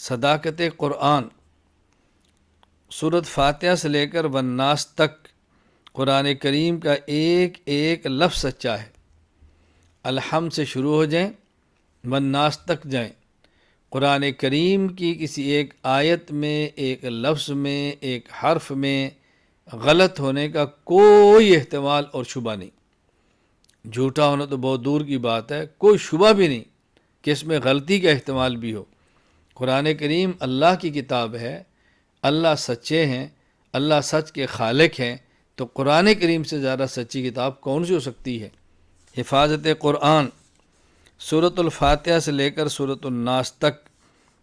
صداقت قرآن سورۃ فاتحہ سے لے کر والناس تک قرآن کریم کا ایک ایک لفظ سچا ہے۔ الحمد سے شروع ہو جائیں، والناس تک جائیں، قرآن کریم کی کسی ایک آیت میں، ایک لفظ میں، ایک حرف میں غلط ہونے کا کوئی احتمال اور شبہ نہیں۔ جھوٹا ہونا تو بہت دور کی بات ہے، کوئی شبہ بھی نہیں کہ اس میں غلطی کا احتمال بھی ہو۔ قرآن کریم اللہ کی کتاب ہے، اللہ سچے ہیں، اللہ سچ کے خالق ہیں، تو قرآن کریم سے زیادہ سچی کتاب کون سی ہو سکتی ہے؟ حفاظت قرآن سورۃ الفاتحہ سے لے کر سورۃ الناس تک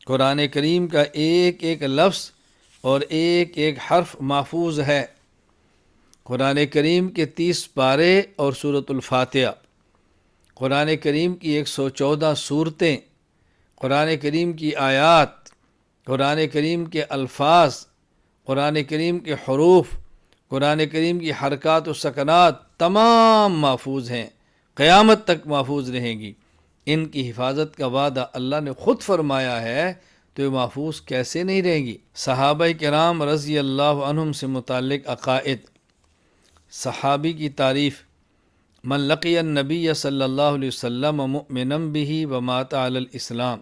قرآن کریم کا ایک ایک لفظ اور ایک ایک حرف محفوظ ہے۔ قرآن کریم کے 30 پارے اور سورۃ الفاتحہ، قرآن کریم کی 114 صورتیں، قرآن کریم کی آیات، قرآن کریم کے الفاظ، قرآن کریم کے حروف، قرآن کریم کی حرکات و سکنات تمام محفوظ ہیں، قیامت تک محفوظ رہیں گی۔ ان کی حفاظت کا وعدہ اللہ نے خود فرمایا ہے، تو یہ محفوظ کیسے نہیں رہیں گی؟ صحابہ کرام رضی اللہ عنہم سے متعلق عقائد، صحابی کی تعریف: من لقی النبی صلی اللہ علیہ وسلم مؤمنا بہ ومات علی الاسلام،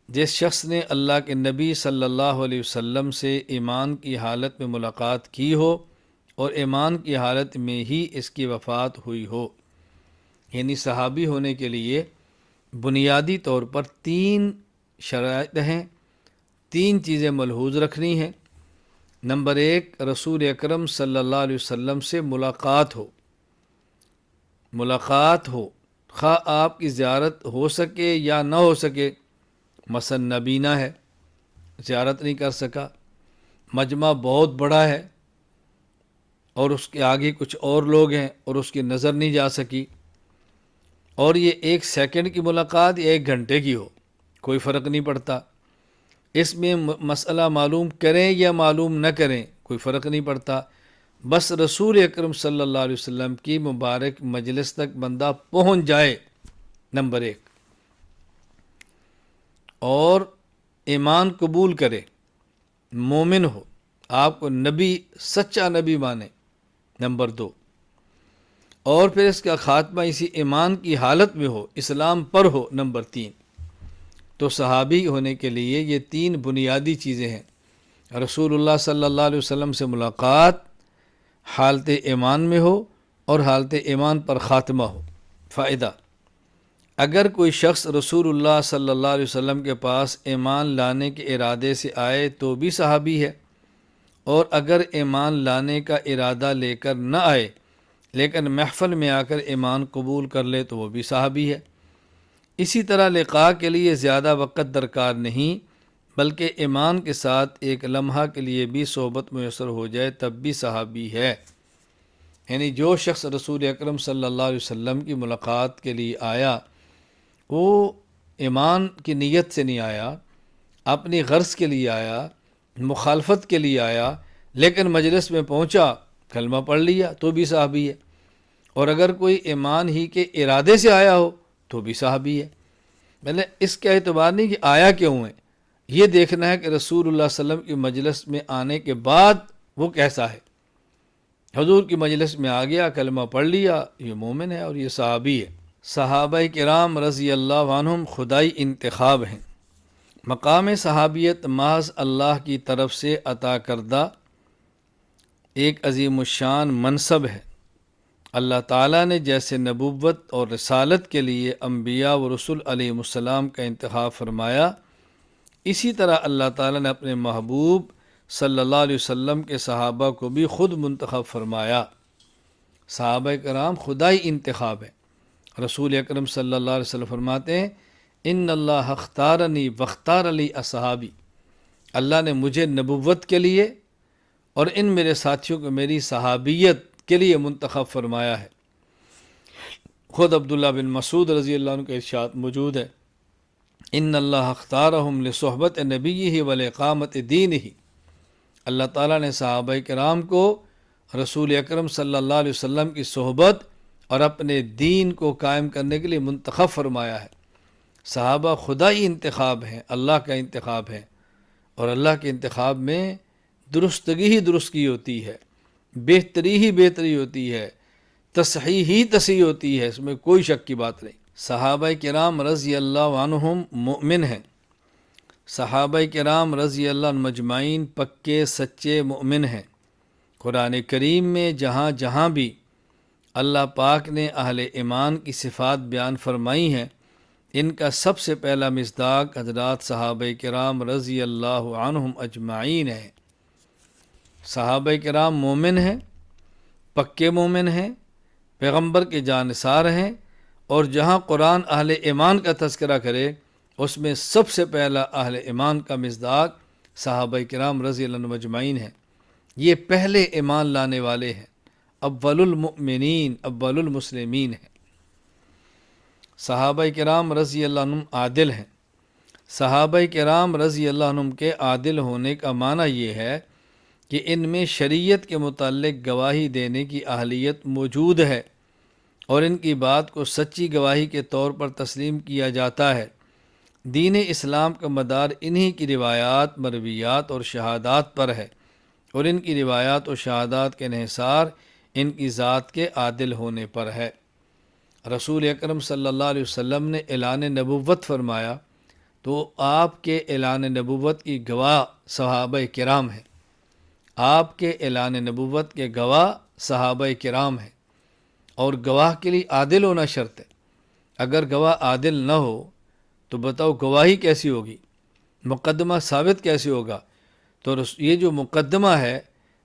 جس شخص نے اللہ کے نبی صلی اللہ علیہ وسلم سے ایمان کی حالت میں ملاقات کی ہو اور ایمان کی حالت میں ہی اس کی وفات ہوئی ہو، یعنی صحابی ہونے کے لیے بنیادی طور پر 3 شرائط ہیں، 3 چیزیں ملحوظ رکھنی ہیں۔ نمبر 1، رسول اکرم صلی اللہ علیہ وسلم سے ملاقات ہو، خواہ آپ کی زیارت ہو سکے یا نہ ہو سکے۔ مثلا نابینا ہے، زیارت نہیں کر سکا، مجمع بہت بڑا ہے اور اس کے آگے کچھ اور لوگ ہیں اور اس کی نظر نہیں جا سکی، اور یہ 1 سیکنڈ کی ملاقات یا 1 گھنٹے کی ہو، کوئی فرق نہیں پڑتا۔ اس میں مسئلہ معلوم کریں یا معلوم نہ کریں کوئی فرق نہیں پڑتا، بس رسول اکرم صلی اللہ علیہ وسلم کی مبارک مجلس تک بندہ پہنچ جائے، نمبر 1، اور ایمان قبول کرے، مومن ہو، آپ کو نبی، سچا نبی مانے، نمبر 2، اور پھر اس کا خاتمہ اسی ایمان کی حالت میں ہو، اسلام پر ہو، نمبر 3۔ تو صحابی ہونے کے لیے یہ 3 بنیادی چیزیں ہیں: رسول اللہ صلی اللہ علیہ وسلم سے ملاقات، حالت ایمان میں ہو اور حالت ایمان پر خاتمہ ہو۔ فائدہ: اگر کوئی شخص رسول اللہ صلی اللہ علیہ وسلم کے پاس ایمان لانے کے ارادے سے آئے تو بھی صحابی ہے، اور اگر ایمان لانے کا ارادہ لے کر نہ آئے لیکن محفل میں آ کر ایمان قبول کر لے تو وہ بھی صحابی ہے۔ اسی طرح لقاء کے لیے زیادہ وقت درکار نہیں، بلکہ ایمان کے ساتھ ایک لمحہ کے لیے بھی صحبت میسر ہو جائے تب بھی صحابی ہے۔ یعنی جو شخص رسول اکرم صلی اللہ علیہ وسلم کی ملاقات کے لیے آیا، وہ ایمان کی نیت سے نہیں آیا، اپنی غرض کے لیے آیا، مخالفت کے لیے آیا، لیکن مجلس میں پہنچا، کلمہ پڑھ لیا تو بھی صحابی ہے، اور اگر کوئی ایمان ہی کے ارادے سے آیا ہو تو بھی صحابی ہے۔ پہلے اس کا اعتبار نہیں کہ آیا کیوں ہے، یہ دیکھنا ہے کہ رسول اللہ صلی اللہ علیہ وسلم کی مجلس میں آنے کے بعد وہ کیسا ہے۔ حضور کی مجلس میں آ گیا، کلمہ پڑھ لیا، یہ مومن ہے اور یہ صحابی ہے۔ صحابہ کرام رضی اللہ عنہم خدائی انتخاب ہیں۔ مقام صحابیت محض اللہ کی طرف سے عطا کردہ ایک عظیم الشان منصب ہے۔ اللہ تعالیٰ نے جیسے نبوت اور رسالت کے لیے انبیاء و رسول علیہ السلام کا انتخاب فرمایا، اسی طرح اللہ تعالیٰ نے اپنے محبوب صلی اللہ علیہ وسلم کے صحابہ کو بھی خود منتخب فرمایا۔ صحابہ کرام خدائی انتخاب ہے۔ رسول اکرم صلی اللہ علیہ وسلم فرماتے ہیں: ان اللہ اختارنی واختار لی اصحابی، اللہ نے مجھے نبوت کے لیے اور ان میرے ساتھیوں کو میری صحابیت کے لیے منتخب فرمایا ہے۔ خود عبداللہ بن مسعود رضی اللہ عنہ کا ارشاد موجود ہے: ان اللہ اختارہم لصحبت نبیہ ولاقامت دینہ، اللہ تعالیٰ نے صحابہ کرام کو رسول اکرم صلی اللہ علیہ وسلم کی صحبت اور اپنے دین کو قائم کرنے کے لیے منتخب فرمایا ہے۔ صحابہ خدا ہی انتخاب ہیں، اللہ کا انتخاب ہے، اور اللہ کے انتخاب میں درستگی ہی درستگی ہوتی ہے، بہتری ہی بہتری ہوتی ہے، تصحیح ہی تصحیح ہوتی ہے، اس میں کوئی شک کی بات نہیں۔ صحابہ کرام رضی اللہ عنہم مؤمن ہیں، صحابہ کرام رضی اللہ عنہم مجمعین پکے سچے مؤمن ہیں۔ قرآن کریم میں جہاں جہاں بھی اللہ پاک نے اہل ایمان کی صفات بیان فرمائی ہیں، ان کا سب سے پہلا مصداق حضرات صحابہ کرام رضی اللہ عنہم اجمعین ہے۔ صحابہ کرام مومن ہیں، پکے مومن ہیں، پیغمبر کے جانثار ہیں، اور جہاں قرآن اہل ایمان کا تذکرہ کرے اس میں سب سے پہلا اہل ایمان کا مصداق صحابہ کرام رضی اللہ عنہم اجمعین ہیں۔ یہ پہلے ایمان لانے والے ہیں، اول المؤمنین، اول المسلمین ہیں۔ صحابہ کرام رضی اللہ عنہم عادل ہیں۔ صحابہ کرام رضی اللہ عنہم کے عادل ہونے کا معنی یہ ہے کہ ان میں شریعت کے متعلق گواہی دینے کی اہلیت موجود ہے، اور ان کی بات کو سچی گواہی کے طور پر تسلیم کیا جاتا ہے۔ دین اسلام کا مدار انہی کی روایات، مرویات اور شہادات پر ہے، اور ان کی روایات اور شہادات کے انحصار ان کی ذات کے عادل ہونے پر ہے۔ رسول اکرم صلی اللہ علیہ وسلم نے اعلان نبوت فرمایا تو آپ کے اعلان نبوت کی گواہ صحابہ کرام ہیں، آپ کے اعلان نبوت کے گواہ صحابہ کرام ہیں، اور گواہ کے لیے عادل ہونا شرط ہے۔ اگر گواہ عادل نہ ہو تو بتاؤ گواہی کیسی ہوگی، مقدمہ ثابت کیسے ہوگا؟ تو یہ جو مقدمہ ہے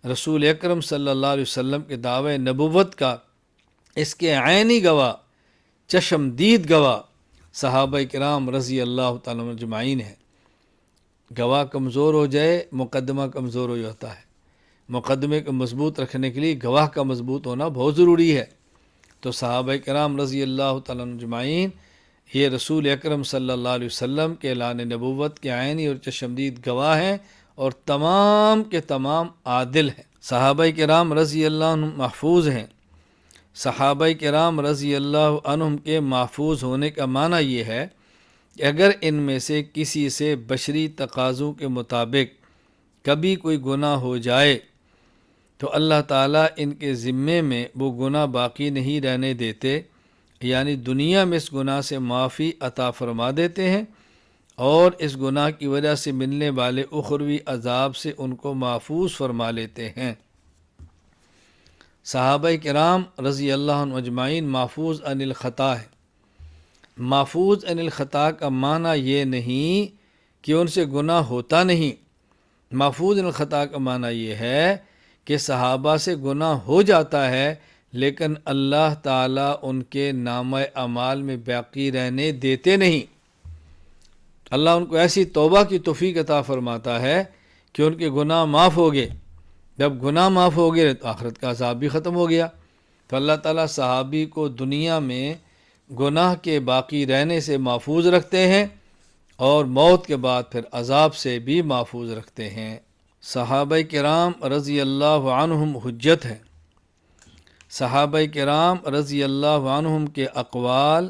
رسول اکرم صلی اللہ علیہ وسلم کے دعوی نبوت کا، اس کے عینی گواہ، چشمدید گواہ صحابہ کرام رضی اللہ تعالیٰ عنہم اجمعین ہیں۔ گواہ کمزور ہو جائے مقدمہ کمزور ہو جاتا ہے۔ مقدمے کو مضبوط رکھنے کے لیے گواہ کا مضبوط ہونا بہت ضروری ہے۔ تو صحابہ کرام رضی اللہ تعالیٰ عنہم اجمعین یہ رسول اکرم صلی اللہ علیہ وسلم کے اعلان نبوت کے عینی اور چشمدید گواہ ہیں، اور تمام کے تمام عادل ہیں۔ صحابہ کرام رضی اللہ عنہم محفوظ ہیں۔ صحابہ کرام رضی اللہ عنہم کے محفوظ ہونے کا معنی یہ ہے کہ اگر ان میں سے کسی سے بشری تقاضوں کے مطابق کبھی کوئی گناہ ہو جائے تو اللہ تعالیٰ ان کے ذمے میں وہ گناہ باقی نہیں رہنے دیتے، یعنی دنیا میں اس گناہ سے معافی عطا فرما دیتے ہیں، اور اس گناہ کی وجہ سے ملنے والے اخروی عذاب سے ان کو محفوظ فرما لیتے ہیں۔ صحابہ کرام رضی اللہ عنہ اجمعین محفوظ عن الخطا ہے۔ محفوظ عن الخطا کا معنی یہ نہیں کہ ان سے گناہ ہوتا نہیں۔ محفوظ عن الخطا کا معنی یہ ہے کہ صحابہ سے گناہ ہو جاتا ہے، لیکن اللہ تعالیٰ ان کے نامہ اعمال میں باقی رہنے دیتے نہیں۔ اللہ ان کو ایسی توبہ کی توفیق عطا فرماتا ہے کہ ان کے گناہ معاف ہو گئے۔ جب گناہ معاف ہو گئے تو آخرت کا عذاب بھی ختم ہو گیا۔ تو اللہ تعالیٰ صحابی کو دنیا میں گناہ کے باقی رہنے سے محفوظ رکھتے ہیں، اور موت کے بعد پھر عذاب سے بھی محفوظ رکھتے ہیں۔ صحابہ کرام رضی اللہ عنہم حجت ہیں۔ صحابہ کرام رضی اللہ عنہم کے اقوال،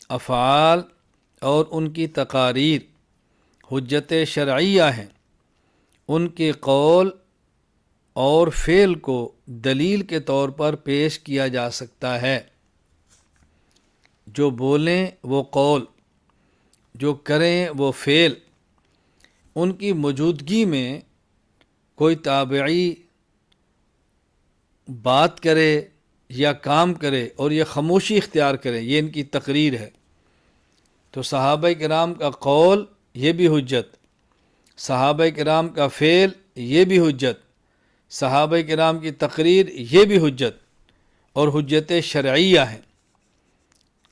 افعال اور ان کی تقاریر حجت شرعیہ ہیں۔ ان کے قول اور فعل کو دلیل کے طور پر پیش کیا جا سکتا ہے۔ جو بولیں وہ قول، جو کریں وہ فعل، ان کی موجودگی میں کوئی تابعی بات کرے یا کام کرے اور یہ خاموشی اختیار کرے، یہ ان کی تقریر ہے۔ تو صحابہ کرام کا قول یہ بھی حجت، صحابہ کرام کا فعل یہ بھی حجت، صحابہ کرام کی تقریر یہ بھی حجت اور حجت شرعیہ ہے۔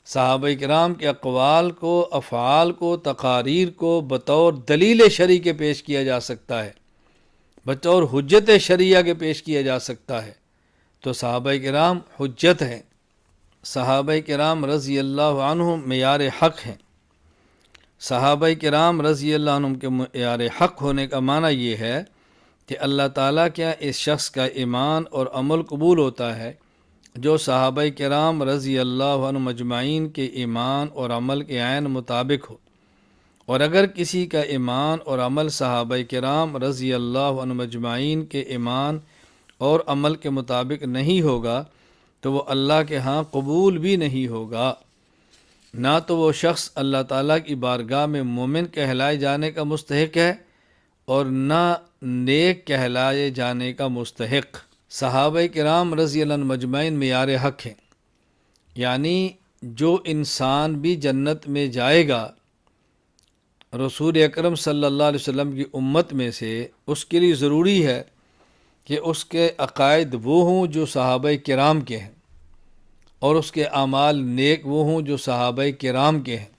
صحابہ کرام کے اقوال کو، افعال کو، تقاریر کو بطور دلیل شرعی کے پیش کیا جا سکتا ہے، بطور حجت شرعیہ کے پیش کیا جا سکتا ہے، تو صحابہ کرام حجت ہیں۔ صحابہ کرام رضی اللہ عنہم معیار حق ہیں۔ صحابہ کرام رضی اللہ عنہم کے معیار حق ہونے کا معنی یہ ہے کہ اللہ تعالیٰ کیا اس شخص کا ایمان اور عمل قبول ہوتا ہے جو صحابہ کرام رضی اللہ عنہ مجمعین کے ایمان اور عمل کے عین مطابق ہو، اور اگر کسی کا ایمان اور عمل صحابہ کرام رضی اللہ عنہ مجمعین کے ایمان اور عمل کے مطابق نہیں ہوگا تو وہ اللہ کے ہاں قبول بھی نہیں ہوگا۔ نہ تو وہ شخص اللہ تعالیٰ کی بارگاہ میں مومن کہلائے جانے کا مستحق ہے اور نہ نیک کہلائے جانے کا مستحق۔ صحابہ کرام رضی اللہ عنہ مجمعین معیار حق ہیں، یعنی جو انسان بھی جنت میں جائے گا رسول اکرم صلی اللہ علیہ وسلم کی امت میں سے، اس کے لیے ضروری ہے کہ اس کے عقائد وہ ہوں جو صحابہ کرام کے ہیں، اور اس کے اعمال نیک وہ ہوں جو صحابہ کرام کے ہیں۔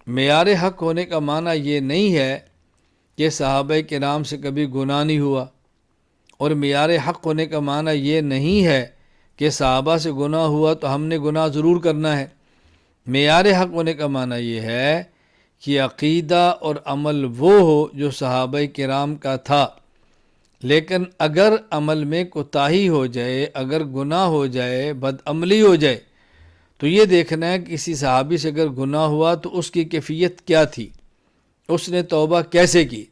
معیار حق ہونے کا معنی یہ نہیں ہے کہ صحابہ کرام سے کبھی گناہ نہیں ہوا، اور معیار حق ہونے کا معنی یہ نہیں ہے کہ صحابہ سے گناہ ہوا تو ہم نے گناہ ضرور کرنا ہے۔ معیار حق ہونے کا معنی یہ ہے کہ عقیدہ اور عمل وہ ہو جو صحابہ کرام کا تھا، لیکن اگر عمل میں کوتاہی ہو جائے، اگر گناہ ہو جائے، بدعملی ہو جائے، تو یہ دیکھنا ہے کہ کسی صحابی سے اگر گناہ ہوا تو اس کی کیفیت کیا تھی، اس نے توبہ کیسے کی،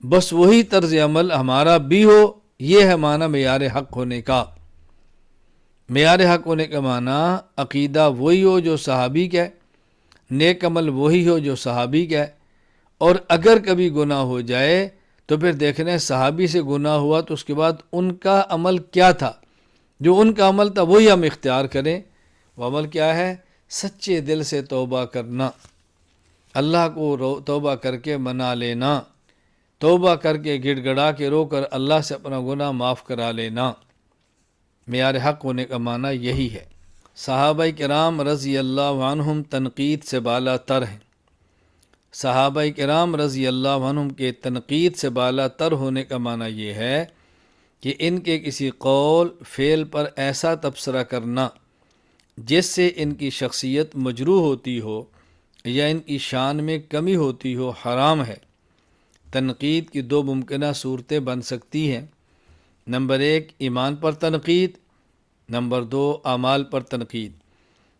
بس وہی طرز عمل ہمارا بھی ہو۔ یہ ہے معنی معیار حق ہونے کا۔ معیار حق ہونے کا معنی عقیدہ وہی ہو جو صحابی کا ہے، نیک عمل وہی ہو جو صحابی کا ہے، اور اگر کبھی گناہ ہو جائے تو پھر دیکھنا ہے صحابی سے گناہ ہوا تو اس کے بعد ان کا عمل کیا تھا، جو ان کا عمل تھا وہی ہم اختیار کریں۔ وہ عمل کیا ہے؟ سچے دل سے توبہ کرنا، اللہ کو توبہ کر کے منا لینا، توبہ کر کے گڑ گڑا کے رو کر اللہ سے اپنا گناہ معاف کرا لینا۔ معیار حق ہونے کا معنی یہی ہے۔ صحابہ کرام رضی اللہ عنہم تنقید سے بالا تر ہیں۔ صحابہ کرام رضی اللہ عنہم کے تنقید سے بالا تر ہونے کا معنی یہ ہے کہ ان کے کسی قول فعل پر ایسا تبصرہ کرنا جس سے ان کی شخصیت مجروح ہوتی ہو یا ان کی شان میں کمی ہوتی ہو حرام ہے۔ تنقید کی دو ممکنہ صورتیں بن سکتی ہیں، نمبر 1 ایمان پر تنقید، نمبر 2 اعمال پر تنقید۔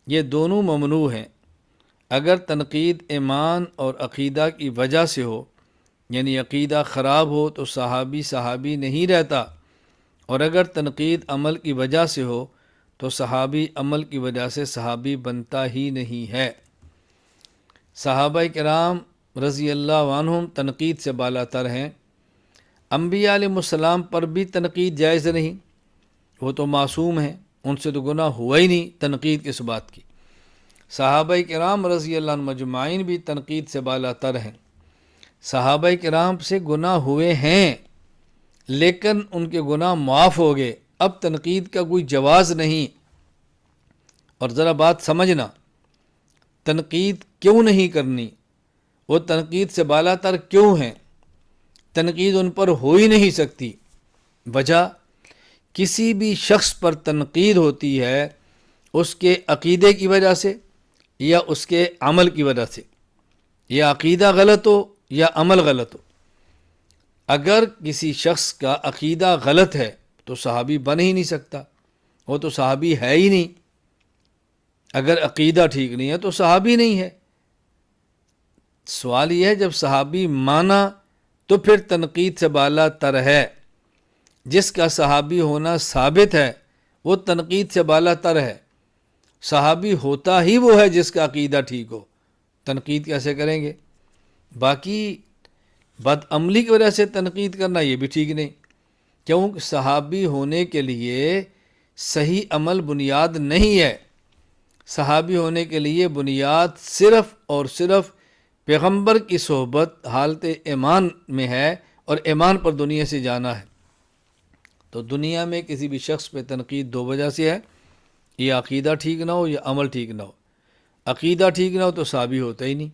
یہ دونوں ممنوع ہیں۔ اگر تنقید ایمان اور عقیدہ کی وجہ سے ہو، یعنی عقیدہ خراب ہو تو صحابی نہیں رہتا، اور اگر تنقید عمل کی وجہ سے ہو تو صحابی عمل کی وجہ سے صحابی بنتا ہی نہیں ہے۔ صحابہ کرام رضی اللہ عنہم تنقید سے بالا تر ہیں۔ انبیاء علیہ السلام پر بھی تنقید جائز نہیں، وہ تو معصوم ہیں، ان سے تو گناہ ہوا ہی نہیں، تنقید کس بات کی۔ صحابہ کرام رضی اللہ عنہ مجمعین بھی تنقید سے بالا تر ہیں۔ صحابہ کرام سے گناہ ہوئے ہیں لیکن ان کے گناہ معاف ہو گئے، اب تنقید کا کوئی جواز نہیں۔ اور ذرا بات سمجھنا، تنقید کیوں نہیں کرنی، وہ تنقید سے بالا تر کیوں ہیں، تنقید ان پر ہو ہی نہیں سکتی۔ وجہ، کسی بھی شخص پر تنقید ہوتی ہے اس کے عقیدے کی وجہ سے یا اس کے عمل کی وجہ سے، یا عقیدہ غلط ہو یا عمل غلط ہو۔ اگر کسی شخص کا عقیدہ غلط ہے تو صحابی بن ہی نہیں سکتا، وہ تو صحابی ہے ہی نہیں۔ اگر عقیدہ ٹھیک نہیں ہے تو صحابی نہیں ہے۔ سوال یہ ہے جب صحابی مانا تو پھر تنقید سے بالا تر ہے۔ جس کا صحابی ہونا ثابت ہے وہ تنقید سے بالا تر ہے۔ صحابی ہوتا ہی وہ ہے جس کا عقیدہ ٹھیک ہو، تنقید کیسے کریں گے؟ باقی بدعملی کی وجہ سے تنقید کرنا یہ بھی ٹھیک نہیں، کیونکہ صحابی ہونے کے لیے صحیح عمل بنیاد نہیں ہے۔ صحابی ہونے کے لیے بنیاد صرف اور صرف پیغمبر کی صحبت حالت ایمان میں ہے، اور ایمان پر دنیا سے جانا ہے۔ تو دنیا میں کسی بھی شخص پہ تنقید دو وجہ سے ہے، یہ عقیدہ ٹھیک نہ ہو یا عمل ٹھیک نہ ہو۔ عقیدہ ٹھیک نہ ہو تو صحابی ہوتا ہی نہیں،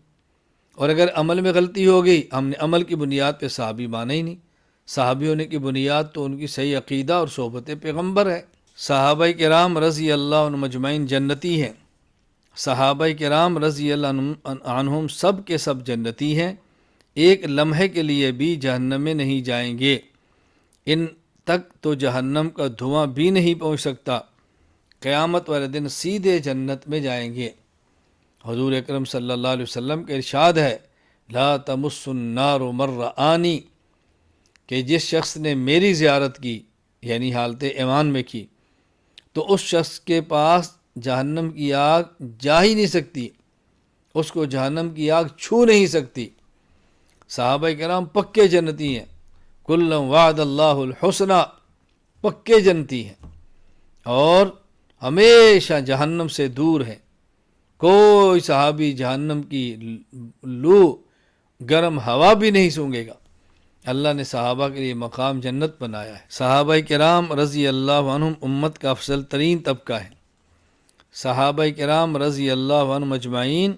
اور اگر عمل میں غلطی ہو گئی، ہم نے عمل کی بنیاد پہ صحابی مانا ہی نہیں۔ صحابی ہونے کی بنیاد تو ان کی صحیح عقیدہ اور صحبت پیغمبر ہے۔ صحابہ کرام رضی اللہ عنہ مجمعین جنتی ہیں۔ صحابہ کرام رضی اللہ عنہم سب کے سب جنتی ہیں، ایک لمحے کے لیے بھی جہنم میں نہیں جائیں گے۔ ان تک تو جہنم کا دھواں بھی نہیں پہنچ سکتا، قیامت والے دن سیدھے جنت میں جائیں گے۔ حضور اکرم صلی اللہ علیہ وسلم کا ارشاد ہے، لا تمس النار مر آنی، کہ جس شخص نے میری زیارت کی یعنی حالت ایمان میں کی تو اس شخص کے پاس جہنم کی آگ جا ہی نہیں سکتی، اس کو جہنم کی آگ چھو نہیں سکتی۔ صحابہ کرام پکے جنتی ہیں، کلم وعد اللہ الحسنہ، پکے جنتی ہیں اور ہمیشہ جہنم سے دور ہیں۔ کوئی صحابی جہنم کی لو گرم ہوا بھی نہیں سونگے گا۔ اللہ نے صحابہ کے لیے مقام جنت بنایا ہے۔ صحابہ کرام رضی اللہ عنہم امت کا افضل ترین طبقہ ہے۔ صحابہ کرام رضی اللہ عنہم اجمعین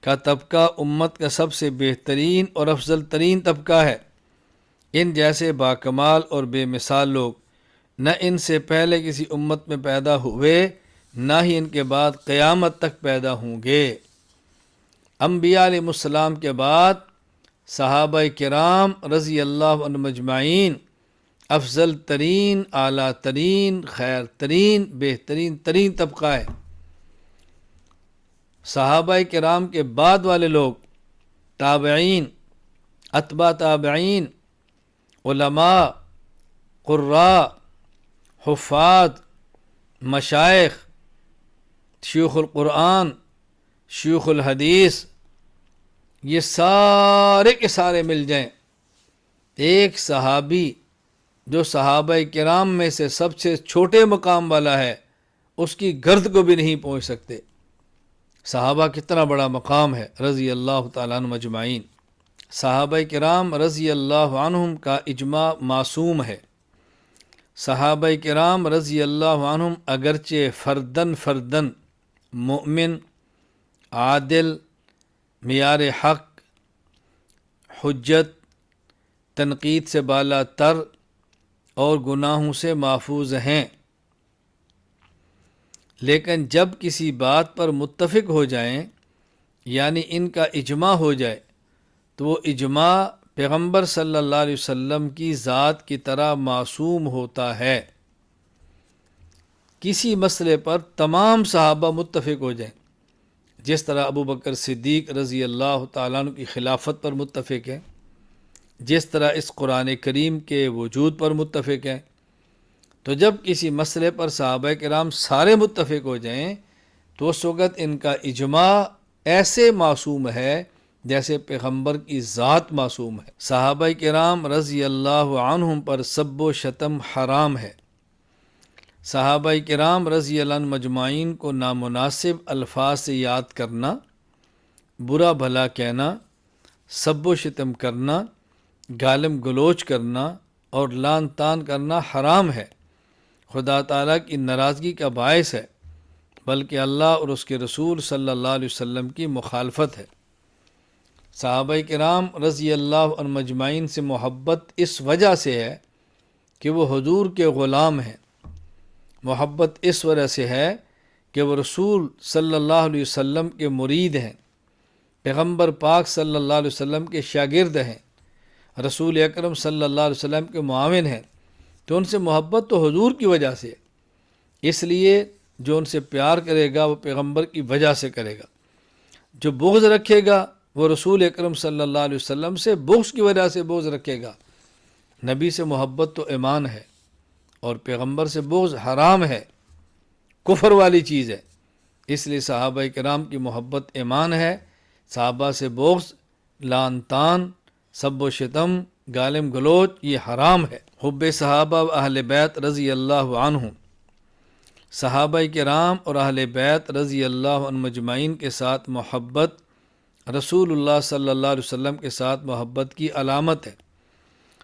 کا طبقہ امت کا سب سے بہترین اور افضل ترین طبقہ ہے۔ ان جیسے باکمال اور بے مثال لوگ نہ ان سے پہلے کسی امت میں پیدا ہوئے نہ ہی ان کے بعد قیامت تک پیدا ہوں گے۔ انبیاء علیہ السلام کے بعد صحابہ کرام رضی اللہ عنہم اجمعین افضل ترین، اعلیٰ ترین، خیر ترین، بہترین ترین طبقہ ہے۔ صحابہ کرام کے بعد والے لوگ تابعین، اتباع تابعین، علماء، قراء، حفاظ، مشائخ، شیوخ القرآن، شیوخ الحدیث، یہ سارے کے سارے مل جائیں، ایک صحابی جو صحابہ کرام میں سے سب سے چھوٹے مقام والا ہے اس کی گرد کو بھی نہیں پہنچ سکتے۔ صحابہ کتنا بڑا مقام ہے رضی اللہ تعالیٰ عنہم اجمعین۔ صحابہ کرام رضی اللہ عنہم کا اجماع معصوم ہے۔ صحابہ کرام رضی اللہ عنہم اگرچہ فردن فردن مومن، عادل، معیار حق، حجت، تنقید سے بالا تر اور گناہوں سے محفوظ ہیں، لیکن جب کسی بات پر متفق ہو جائیں یعنی ان کا اجماع ہو جائے تو وہ اجماع پیغمبر صلی اللہ علیہ وسلم کی ذات کی طرح معصوم ہوتا ہے۔ کسی مسئلے پر تمام صحابہ متفق ہو جائیں، جس طرح ابو بکر صدیق رضی اللہ تعالیٰ عنہ کی خلافت پر متفق ہیں، جس طرح اس قرآن کریم کے وجود پر متفق ہیں، تو جب کسی مسئلے پر صحابہ کرام سارے متفق ہو جائیں تو اس وقت ان کا اجماع ایسے معصوم ہے جیسے پیغمبر کی ذات معصوم ہے۔ صحابہ کرام رضی اللہ عنہم پر سب و شتم حرام ہے۔ صحابہ کرام رضی اللہ عنہم مجمعین کو نامناسب الفاظ سے یاد کرنا، برا بھلا کہنا، سب و شتم کرنا، گالم گلوچ کرنا اور لعن طعن کرنا حرام ہے، خدا تعالیٰ کی ناراضگی کا باعث ہے، بلکہ اللہ اور اس کے رسول صلی اللہ علیہ وسلم کی مخالفت ہے۔ صحابہ کرام رضی اللہ عنہم اجمعین سے محبت اس وجہ سے ہے کہ وہ حضور کے غلام ہیں، محبت اس وجہ سے ہے کہ وہ رسول صلی اللہ علیہ وسلم کے مرید ہیں، پیغمبر پاک صلی اللہ علیہ وسلم کے شاگرد ہیں، رسول اکرم صلی اللہ علیہ وسلم کے معاون ہیں، تو ان سے محبت تو حضور کی وجہ سے ہے۔ اس لیے جو ان سے پیار کرے گا وہ پیغمبر کی وجہ سے کرے گا، جو بغض رکھے گا وہ رسول اکرم صلی اللہ علیہ وسلم سے بغض کی وجہ سے بغض رکھے گا۔ نبی سے محبت تو ایمان ہے اور پیغمبر سے بغض حرام ہے، کفر والی چیز ہے۔ اس لیے صحابہ کرام کی محبت ایمان ہے، صحابہ سے بغض، لعن طعن، سب و شتم، گالم گلوچ یہ حرام ہے۔ حب صحابہ و اہل بیت رضی اللہ عنہم، صحابہ کرام اور اہل بیت رضی اللہ عنہم اجمعین کے ساتھ محبت رسول اللہ صلی اللہ علیہ وسلم کے ساتھ محبت کی علامت ہے۔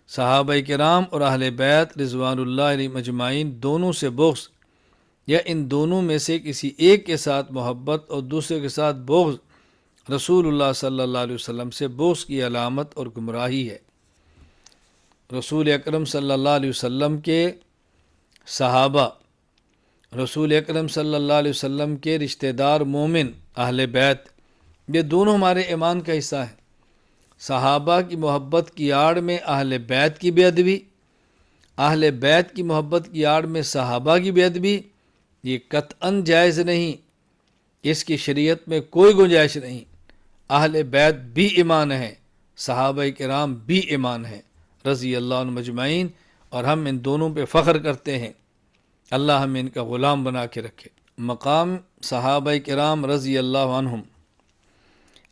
صحابہ کرام اور اہل بیت رضوان اللہ علیہم اجمعین دونوں سے بغض یا ان دونوں میں سے کسی ایک کے ساتھ محبت اور دوسرے کے ساتھ بغض رسول اللہ صلی اللہ علیہ وسلم سے بغض کی علامت اور گمراہی ہے۔ رسول اکرم صلی اللہ علیہ وسلم کے صحابہ، رسول اکرم صلی اللہ علیہ وسلم کے رشتہ دار مومن اہل بیت، یہ دونوں ہمارے ایمان کا حصہ ہیں۔ صحابہ کی محبت کی آڑ میں اہل بیت کی بے ادبی، اہل بیت کی محبت کی آڑ میں صحابہ کی بیعت بھی یہ قطعاً جائز نہیں، اس کی شریعت میں کوئی گنجائش نہیں۔ اہل بیت بھی ایمان ہیں، صحابہ کرام بھی ایمان ہیں رضی اللہ عنہم مجمعین، اور ہم ان دونوں پہ فخر کرتے ہیں۔ اللہ ہمیں ان کا غلام بنا کے رکھے۔ مقام صحابہ کرام رضی اللہ عنہم۔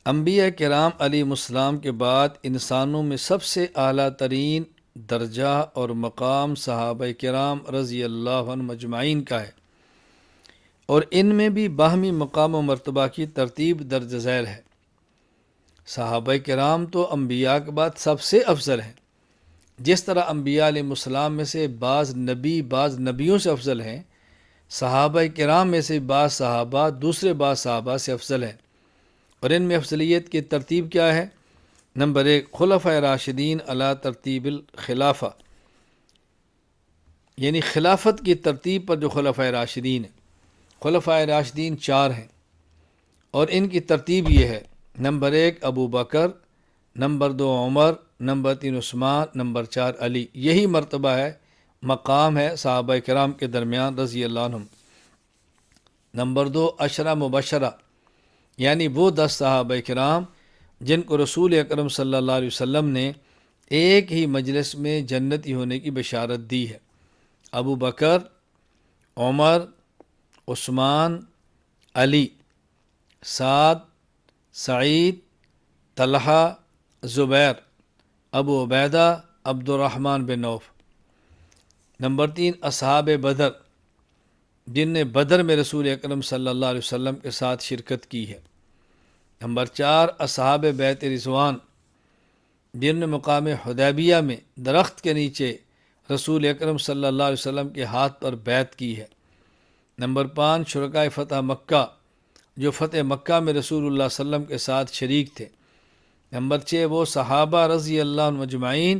انبیاء کرام علیہ السلام کے بعد انسانوں میں سب سے اعلیٰ ترین درجہ اور مقام صحابہ کرام رضی اللہ عنہم مجمعین کا ہے، اور ان میں بھی باہمی مقام و مرتبہ کی ترتیب درج ذیل ہے۔ صحابہ کرام تو انبیاء کے بعد سب سے افضل ہیں۔ جس طرح انبیاء علیہ السلام میں سے بعض نبیوں سے افضل ہیں، صحابہ کرام میں سے بعض صحابہ دوسرے بعض صحابہ سے افضل ہیں، اور ان میں افضلیت کی ترتیب کیا ہے؟ نمبر 1، خلفائے راشدین علی ترتیب الخلافہ، یعنی خلافت کی ترتیب پر جو خلفائے راشدین ہیں۔ خلفائے راشدین 4 ہیں، اور ان کی ترتیب یہ ہے: نمبر 1 ابو بکر، نمبر 2 عمر، نمبر 3 عثمان، نمبر 4 علی۔ یہی مرتبہ ہے، مقام ہے صحابہ کرام کے درمیان رضی اللہ عنہم۔ نمبر 2 عشرہ مبشرہ، یعنی وہ 10 صحابہ کرام جن کو رسول اکرم صلی اللہ علیہ وسلم نے ایک ہی مجلس میں جنتی ہونے کی بشارت دی ہے: ابو بکر، عمر، عثمان، علی، سعد، سعید، طلحہ، زبیر، ابو عبیدہ، عبد الرحمن بن عوف۔ نمبر 3 اصحاب بدر، جن نے بدر میں رسول اکرم صلی اللہ علیہ وسلم کے ساتھ شرکت کی ہے۔ نمبر 4 اصحاب بیت رضوان، جن نے مقام حدیبیہ میں درخت کے نیچے رسول اکرم صلی اللہ علیہ وسلم کے ہاتھ پر بیعت کی ہے۔ نمبر 5 شرکائے فتح مکہ، جو فتح مکہ میں رسول اللہ صلی اللہ علیہ وسلم کے ساتھ شریک تھے۔ نمبر 6 وہ صحابہ رضی اللہ عنہم مجمعین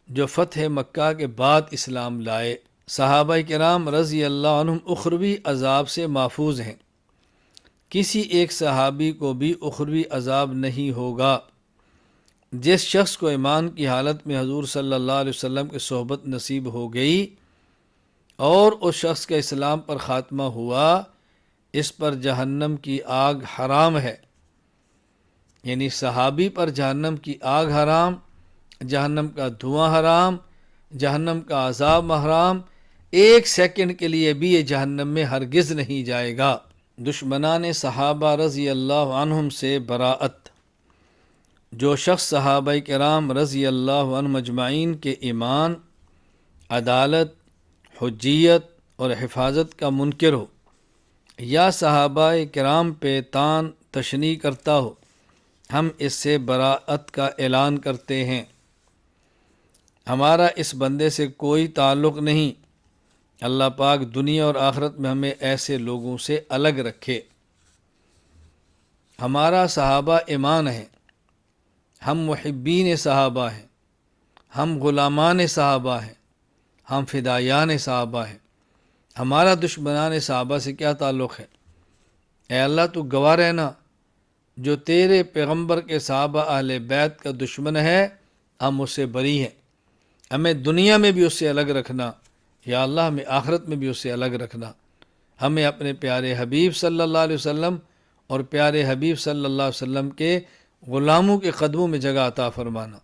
جو فتح مکہ کے بعد اسلام لائے۔ صحابہ کرام رضی اللہ عنہم اخروی عذاب سے محفوظ ہیں، کسی ایک صحابی کو بھی اخروی عذاب نہیں ہوگا۔ جس شخص کو ایمان کی حالت میں حضور صلی اللہ علیہ وسلم کی صحبت نصیب ہو گئی اور اس شخص کا اسلام پر خاتمہ ہوا، اس پر جہنم کی آگ حرام ہے، یعنی صحابی پر جہنم کی آگ حرام، جہنم کا دھواں حرام، جہنم کا عذاب حرام، 1 سیکنڈ کے لیے بھی یہ جہنم میں ہرگز نہیں جائے گا۔ دشمنان صحابہ رضی اللہ عنہم سے براءت۔ جو شخص صحابہ کرام رضی اللہ عنہ مجمعین کے ایمان، عدالت، حجیت اور حفاظت کا منکر ہو، یا صحابہ کرام پہ طعن تشنیع کرتا ہو، ہم اس سے براءت کا اعلان کرتے ہیں۔ ہمارا اس بندے سے کوئی تعلق نہیں۔ اللہ پاک دنیا اور آخرت میں ہمیں ایسے لوگوں سے الگ رکھے۔ ہمارا صحابہ ایمان ہے، ہم محبین صحابہ ہیں، ہم غلامان صحابہ ہیں، ہم فدایان صحابہ ہیں۔ ہمارا دشمنان صحابہ سے کیا تعلق ہے؟ اے اللہ تو گواہ رہنا، جو تیرے پیغمبر کے صحابہ اہل بیت کا دشمن ہے، ہم اس سے بری ہیں۔ ہمیں دنیا میں بھی اس سے الگ رکھنا، یا اللہ ہمیں آخرت میں بھی اس سے الگ رکھنا۔ ہمیں اپنے پیارے حبیب صلی اللہ علیہ وسلم اور پیارے حبیب صلی اللہ علیہ وسلم کے غلاموں کے قدموں میں جگہ عطا فرمانا۔